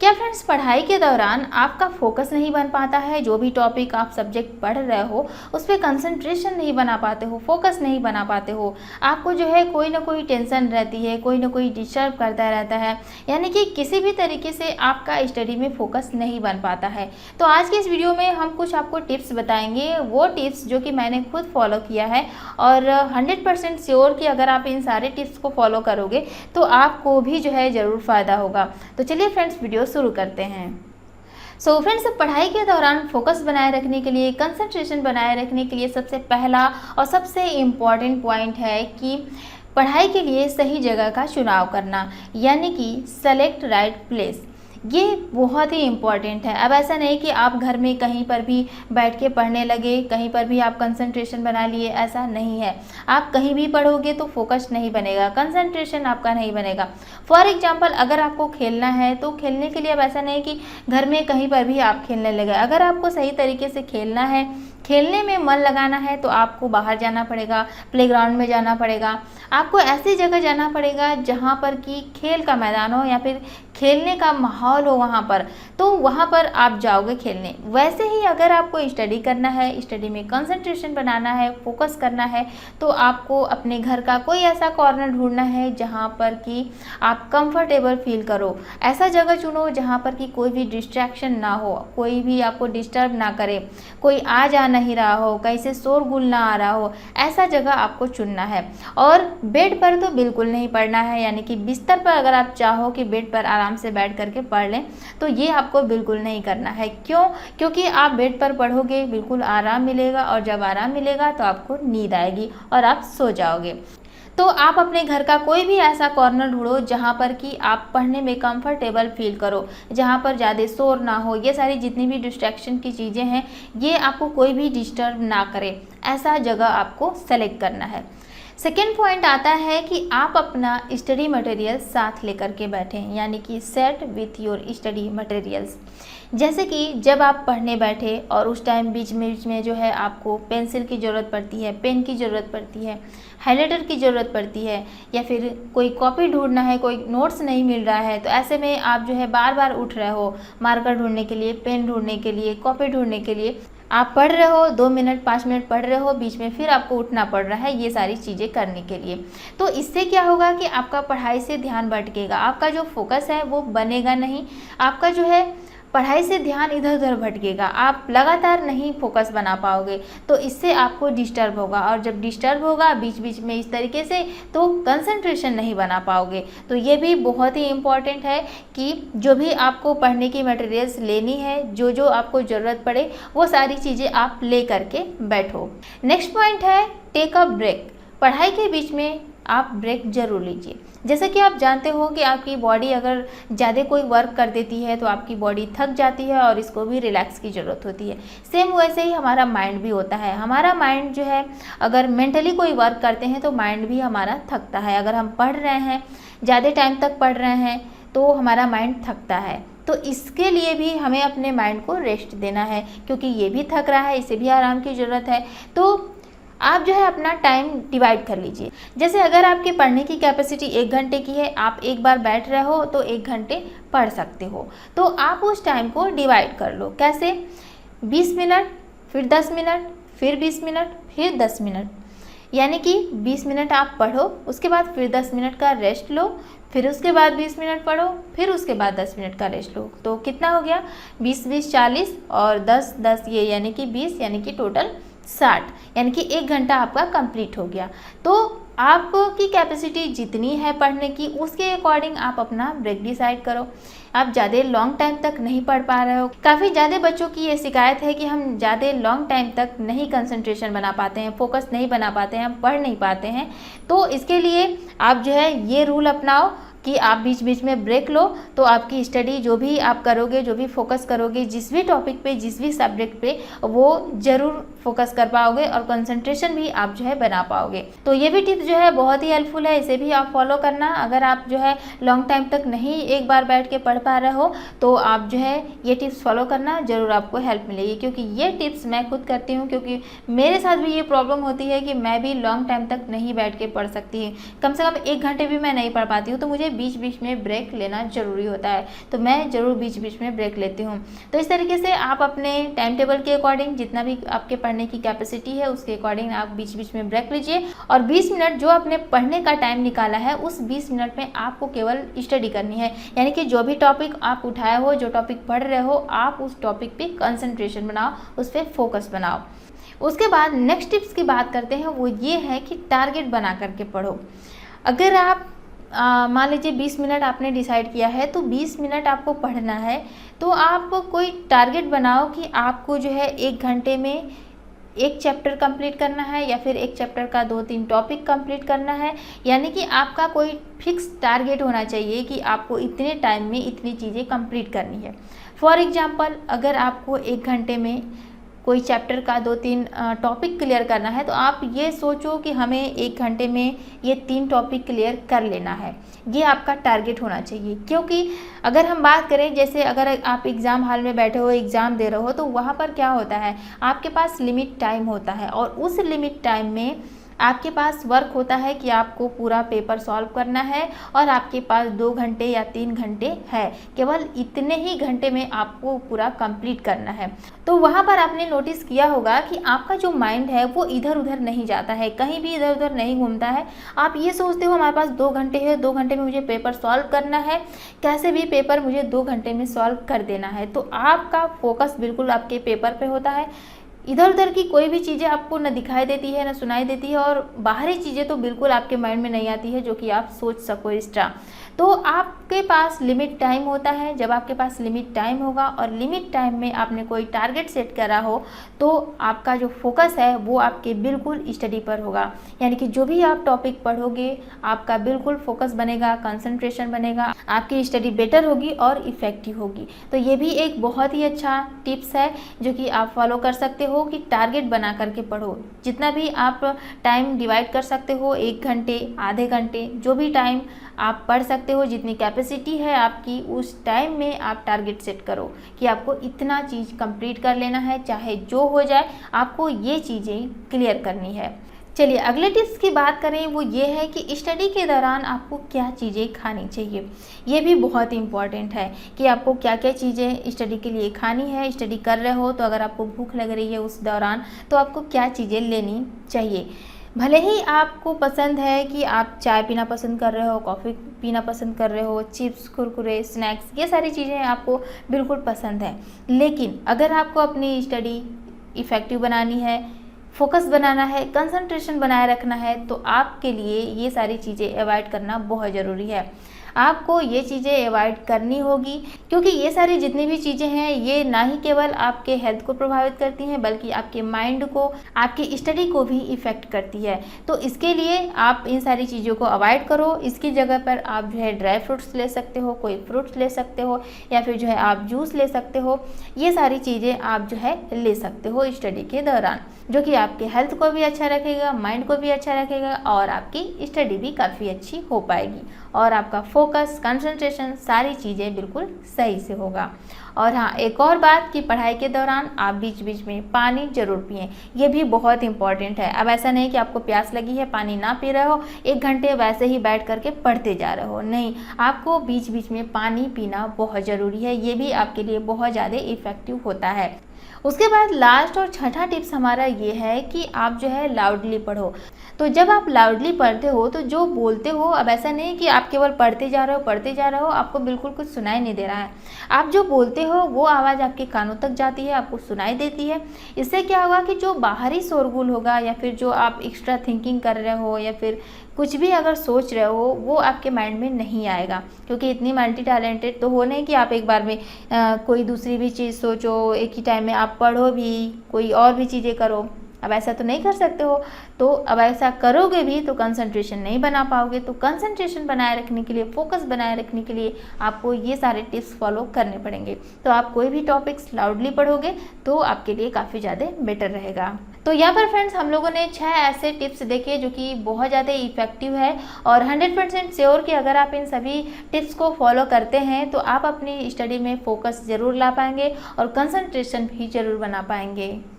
क्या फ्रेंड्स, पढ़ाई के दौरान आपका फोकस नहीं बन पाता है? जो भी टॉपिक आप सब्जेक्ट पढ़ रहे हो उस पर कंसंट्रेशन नहीं बना पाते हो, फोकस नहीं बना पाते हो, आपको जो है कोई ना कोई टेंशन रहती है, कोई ना कोई डिस्टर्ब करता रहता है, यानी कि किसी भी तरीके से आपका स्टडी में फोकस नहीं बन पाता है। तो आज के इस वीडियो में हम कुछ आपको टिप्स बताएंगे, वो टिप्स जो कि मैंने खुद फॉलो किया है और 100% श्योर कि अगर आप इन सारे टिप्स को फॉलो करोगे तो आपको भी जो है ज़रूर फ़ायदा होगा। तो चलिए फ्रेंड्स, वीडियो शुरू करते हैं। सो फ्रेंड्स, पढ़ाई के दौरान फोकस बनाए रखने के लिए, कंसंट्रेशन बनाए रखने के लिए सबसे पहला और सबसे इम्पॉर्टेंट पॉइंट है कि पढ़ाई के लिए सही जगह का चुनाव करना, यानी कि सेलेक्ट राइट प्लेस। ये बहुत ही इम्पॉर्टेंट है। अब ऐसा नहीं कि आप घर में कहीं पर भी बैठ के पढ़ने लगे, कहीं पर भी आप कंसंट्रेशन बना लिए, ऐसा नहीं है। आप कहीं भी पढ़ोगे तो फोकस नहीं बनेगा, कंसंट्रेशन आपका नहीं बनेगा। फॉर एग्जांपल, अगर आपको खेलना है तो खेलने के लिए अब ऐसा नहीं कि घर में कहीं पर भी आप खेलने लगे। अगर आपको सही तरीके से खेलना है, खेलने में मन लगाना है, तो आपको बाहर जाना पड़ेगा, प्लेग्राउंड में जाना पड़ेगा। आपको ऐसी जगह जाना पड़ेगा जहाँ पर कि खेल का मैदान हो या फिर खेलने का माहौल हो वहाँ पर, तो वहाँ पर आप जाओगे खेलने। वैसे ही अगर आपको स्टडी करना है, स्टडी में कंसंट्रेशन बनाना है, फोकस करना है, तो आपको अपने घर का कोई ऐसा कॉर्नर ढूंढना है जहाँ पर कि आप कंफर्टेबल फील करो। ऐसा जगह चुनो जहाँ पर कि कोई भी डिस्ट्रैक्शन ना हो, कोई भी आपको डिस्टर्ब ना करे, कोई आ जा नहीं रहा हो, कहीं से शोरगुल ना आ रहा हो, ऐसा जगह आपको चुनना है। और बेड पर तो बिल्कुल नहीं पढ़ना है, यानी कि बिस्तर पर अगर आप चाहो कि बेड पर आराम से बैठ करके पढ़ लें तो ये आपको बिल्कुल नहीं करना है। क्यों? क्योंकि आप बेड पर पढ़ोगे, बिल्कुल आराम मिलेगा और जब आराम मिलेगा तो आपको नींद आएगी और आप सो जाओगे। तो आप अपने घर का कोई भी ऐसा कॉर्नर ढूंढो जहाँ पर कि आप पढ़ने में कंफर्टेबल फील करो, जहाँ पर ज़्यादा शोर ना हो, ये सारी जितनी भी डिस्ट्रैक्शन की चीज़ें हैं ये आपको कोई भी डिस्टर्ब ना करे, ऐसा जगह आपको सेलेक्ट करना है। सेकेंड पॉइंट आता है कि आप अपना स्टडी मटेरियल साथ लेकर के बैठें, यानी कि set with your study materials. जैसे कि जब आप पढ़ने बैठे और उस टाइम बीच में जो है आपको पेंसिल की ज़रूरत पड़ती है, पेन की ज़रूरत पड़ती है, हाइलाइटर की ज़रूरत पड़ती है, या फिर कोई कॉपी ढूंढना है, कोई नोट्स नहीं मिल रहा है, तो ऐसे में आप जो है बार बार उठ रहे हो मार्कर ढूंढने के लिए, पेन ढूंढने के लिए, कॉपी ढूंढने के लिए। आप पढ़ रहे हो, 2 मिनट 5 मिनट पढ़ रहे हो, बीच में फिर आपको उठना पड़ रहा है ये सारी चीज़ें करने के लिए। तो इससे क्या होगा कि आपका पढ़ाई से ध्यान भटकेगा, आपका जो फोकस है वो बनेगा नहीं, आपका जो है पढ़ाई से ध्यान इधर उधर भटकेगा, आप लगातार नहीं फोकस बना पाओगे। तो इससे आपको डिस्टर्ब होगा, और जब डिस्टर्ब होगा बीच बीच में इस तरीके से, तो कंसंट्रेशन नहीं बना पाओगे। तो ये भी बहुत ही इम्पॉर्टेंट है कि जो भी आपको पढ़ने की मटेरियल्स लेनी है, जो जो आपको ज़रूरत पड़े वो सारी चीज़ें आप ले करके बैठो। नेक्स्ट पॉइंट है टेक अ ब्रेक। पढ़ाई के बीच में आप ब्रेक जरूर लीजिए। जैसे कि आप जानते हो कि आपकी बॉडी अगर ज़्यादा कोई वर्क कर देती है तो आपकी बॉडी थक जाती है और इसको भी रिलैक्स की ज़रूरत होती है। सेम वैसे ही हमारा माइंड भी होता है। हमारा माइंड जो है, अगर मेंटली कोई वर्क करते हैं तो माइंड भी हमारा थकता है। अगर हम पढ़ रहे हैं, ज़्यादा टाइम तक पढ़ रहे हैं, तो हमारा माइंड थकता है। तो इसके लिए भी हमें अपने माइंड को रेस्ट देना है, क्योंकि ये भी थक रहा है, इसे भी आराम की ज़रूरत है। तो आप जो है अपना टाइम डिवाइड कर लीजिए। जैसे अगर आपके पढ़ने की कैपेसिटी 1 घंटे की है, आप एक बार बैठ रहे हो तो 1 घंटे पढ़ सकते हो, तो आप उस टाइम को डिवाइड कर लो। कैसे? 20 मिनट, फिर 10 मिनट, फिर 20 मिनट, फिर 10 मिनट, यानी कि 20 मिनट आप पढ़ो, उसके बाद फिर 10 मिनट का रेस्ट लो, फिर उसके बाद 20 मिनट पढ़ो, फिर उसके बाद 10 मिनट का रेस्ट लो। तो कितना हो गया? 20-20 40 और 10-10 ये यानी कि 20, यानी कि टोटल 60, यानी कि 1 घंटा आपका कंप्लीट हो गया। तो आपकी कैपेसिटी जितनी है पढ़ने की, उसके अकॉर्डिंग आप अपना ब्रेक डिसाइड करो। आप ज़्यादा लॉन्ग टाइम तक नहीं पढ़ पा रहे हो, काफ़ी ज़्यादा बच्चों की ये शिकायत है कि हम ज़्यादा लॉन्ग टाइम तक नहीं कंसंट्रेशन बना पाते हैं, फोकस नहीं बना पाते हैं, हम पढ़ नहीं पाते हैं। तो इसके लिए आप जो है ये रूल अपनाओ कि आप बीच बीच में ब्रेक लो, तो आपकी स्टडी जो भी आप करोगे, जो भी फोकस करोगे, जिस भी टॉपिक पे, जिस भी सब्जेक्ट पे, वो ज़रूर फोकस कर पाओगे और कंसंट्रेशन भी आप जो है बना पाओगे। तो ये भी टिप्स जो है बहुत ही हेल्पफुल है, इसे भी आप फॉलो करना। अगर आप जो है लॉन्ग टाइम तक नहीं एक बार बैठ के पढ़ पा रहे हो तो आप जो है ये टिप्स फॉलो करना, ज़रूर आपको हेल्प मिलेगी। क्योंकि ये टिप्स मैं खुद करती हूँ, क्योंकि मेरे साथ भी ये प्रॉब्लम होती है कि मैं भी लॉन्ग टाइम तक नहीं बैठ के पढ़ सकती, कम से कम 1 घंटे भी मैं नहीं पढ़ पाती हूँ। तो मुझे बीच बीच में ब्रेक लेना ज़रूरी होता है, तो मैं ज़रूर बीच बीच में ब्रेक लेती हूँ। तो इस तरीके से आप अपने टाइम टेबल के अकॉर्डिंग, जितना भी आपके पढ़ने की कैपेसिटी है उसके अकॉर्डिंग आप बीच बीच में ब्रेक लीजिए। और 20 मिनट जो आपने पढ़ने का टाइम निकाला है उस 20 मिनट में आपको केवल स्टडी करनी है। यानी कि जो भी टॉपिक आप उठाए हो, जो टॉपिक पढ़ रहे हो, आप उस टॉपिक पे कंसंट्रेशन बनाओ, उस पर फोकस बनाओ। उसके बाद नेक्स्ट टिप्स की बात करते हैं, वो ये है कि टारगेट बना करके पढ़ो। अगर आप मान लीजिए 20 मिनट आपने डिसाइड किया है तो 20 मिनट आपको पढ़ना है, तो आप कोई टारगेट बनाओ कि आपको जो है 1 घंटे में 1 चैप्टर कंप्लीट करना है या फिर 1 चैप्टर का 2-3 टॉपिक कंप्लीट करना है। यानी कि आपका कोई फिक्स टारगेट होना चाहिए कि आपको इतने टाइम में इतनी चीज़ें कंप्लीट करनी है। फॉर एग्जांपल, अगर आपको 1 घंटे में कोई चैप्टर का 2-3 टॉपिक क्लियर करना है, तो आप ये सोचो कि हमें 1 घंटे में ये 3 टॉपिक क्लियर कर लेना है। ये आपका टारगेट होना चाहिए। क्योंकि अगर हम बात करें, जैसे अगर आप एग्ज़ाम हॉल में बैठे हो, एग्ज़ाम दे रहे हो, तो वहाँ पर क्या होता है, आपके पास लिमिट टाइम होता है और उस लिमिट टाइम में आपके पास वर्क होता है कि आपको पूरा पेपर सॉल्व करना है और आपके पास 2 घंटे या 3 घंटे है, केवल इतने ही घंटे में आपको पूरा कंप्लीट करना है। तो वहाँ पर आपने नोटिस किया होगा कि आपका जो माइंड है वो इधर उधर नहीं जाता है, कहीं भी इधर उधर नहीं घूमता है। आप ये सोचते हो हमारे पास 2 घंटे है, 2 घंटे में मुझे पेपर सॉल्व करना है, कैसे भी पेपर मुझे 2 घंटे में सॉल्व कर देना है। तो आपका फोकस बिल्कुल आपके पेपर पे होता है, इधर उधर की कोई भी चीज़ें आपको न दिखाई देती है, न सुनाई देती है, और बाहरी चीज़ें तो बिल्कुल आपके माइंड में नहीं आती है जो कि आप सोच सको एक्स्ट्रा। तो आपके पास लिमिट टाइम होता है। जब आपके पास लिमिट टाइम होगा और लिमिट टाइम में आपने कोई टारगेट सेट करा हो, तो आपका जो फोकस है वो आपके बिल्कुल स्टडी पर होगा। यानी कि जो भी आप टॉपिक पढ़ोगे आपका बिल्कुल फोकस बनेगा, कंसंट्रेशन बनेगा, आपकी स्टडी बेटर होगी और इफ़ेक्टिव होगी। तो ये भी एक बहुत ही अच्छा टिप्स है जो कि आप फॉलो कर सकते हो कि टारगेट बना करके पढ़ो। जितना भी आप टाइम डिवाइड कर सकते हो, 1 घंटे, आधे घंटे, जो भी टाइम आप पढ़ सकते हो, जितनी कैपेसिटी है आपकी, उस टाइम में आप टारगेट सेट करो कि आपको इतना चीज़ कंप्लीट कर लेना है, चाहे जो हो जाए आपको ये चीज़ें क्लियर करनी है। चलिए अगले टिप्स की बात करें, वो ये है कि स्टडी के दौरान आपको क्या चीज़ें खानी चाहिए। ये भी बहुत इंपॉर्टेंट है कि आपको क्या क्या चीज़ें स्टडी के लिए खानी है। स्टडी कर रहे हो तो अगर आपको भूख लग रही है उस दौरान, तो आपको क्या चीज़ें लेनी चाहिए। भले ही आपको पसंद है कि आप चाय पीना पसंद कर रहे हो, कॉफ़ी पीना पसंद कर रहे हो, चिप्स, कुरकुरे, स्नैक्स, ये सारी चीज़ें आपको बिल्कुल पसंद है, लेकिन अगर आपको अपनी स्टडी इफ़ेक्टिव बनानी है, फोकस बनाना है, कंसंट्रेशन बनाए रखना है, तो आपके लिए ये सारी चीज़ें अवॉइड करना बहुत ज़रूरी है। आपको ये चीज़ें अवॉइड करनी होगी, क्योंकि ये सारी जितनी भी चीज़ें हैं ये ना ही केवल आपके हेल्थ को प्रभावित करती हैं, बल्कि आपके माइंड को, आपकी स्टडी को भी इफ़ेक्ट करती है। तो इसके लिए आप इन सारी चीज़ों को अवॉइड करो। इसकी जगह पर आप जो है ड्राई फ्रूट्स ले सकते हो, कोई फ्रूट्स ले सकते हो, या फिर जो है आप जूस ले सकते हो। ये सारी चीज़ें आप जो है ले सकते हो स्टडी के दौरान, जो कि आपके हेल्थ को भी अच्छा रखेगा, माइंड को भी अच्छा रखेगा और आपकी स्टडी भी काफ़ी अच्छी हो पाएगी और आपका फोकस, कंसंट्रेशन, सारी चीज़ें बिल्कुल सही से होगा। और हाँ, एक और बात कि पढ़ाई के दौरान आप बीच बीच में पानी ज़रूर पिएं। ये भी बहुत इंपॉर्टेंट है। अब ऐसा नहीं कि आपको प्यास लगी है, पानी ना पी रहे हो, 1 घंटे वैसे ही बैठ करके पढ़ते जा रहे हो, नहीं, आपको बीच बीच में पानी पीना बहुत ज़रूरी है। ये भी आपके लिए बहुत ज़्यादा इफ़ेक्टिव होता है। उसके बाद लास्ट और छठा टिप्स हमारा ये है कि आप जो है लाउडली पढ़ो। तो जब आप लाउडली पढ़ते हो तो जो बोलते हो, अब ऐसा नहीं कि आप केवल पढ़ते जा रहे हो, आपको बिल्कुल कुछ सुनाई नहीं दे रहा है। आप जो बोलते हो वो आवाज़ आपके कानों तक जाती है, आपको सुनाई देती है। इससे क्या होगा कि जो बाहरी शोरगुल होगा या फिर जो आप एक्स्ट्रा थिंकिंग कर रहे हो या फिर कुछ भी अगर सोच रहे हो, वो आपके माइंड में नहीं आएगा। क्योंकि इतनी मल्टी टैलेंटेड तो हो नहीं कि आप एक बार में कोई दूसरी भी चीज़ सोचो, एक ही टाइम में आप पढ़ो भी, कोई और भी चीज़ें करो। अब ऐसा तो नहीं कर सकते हो। तो अब ऐसा करोगे भी तो कंसंट्रेशन नहीं बना पाओगे। तो कंसंट्रेशन बनाए रखने के लिए, फोकस बनाए रखने के लिए आपको ये सारे टिप्स फॉलो करने पड़ेंगे। तो आप कोई भी टॉपिक्स लाउडली पढ़ोगे तो आपके लिए काफ़ी ज़्यादा बेटर रहेगा। तो यहाँ पर फ्रेंड्स हम लोगों ने 6 ऐसे टिप्स देखे जो कि बहुत ज़्यादा इफ़ेक्टिव है और 100% श्योर कि अगर आप इन सभी टिप्स को फॉलो करते हैं तो आप अपनी स्टडी में फोकस ज़रूर ला पाएंगे और कंसंट्रेशन भी ज़रूर बना पाएंगे।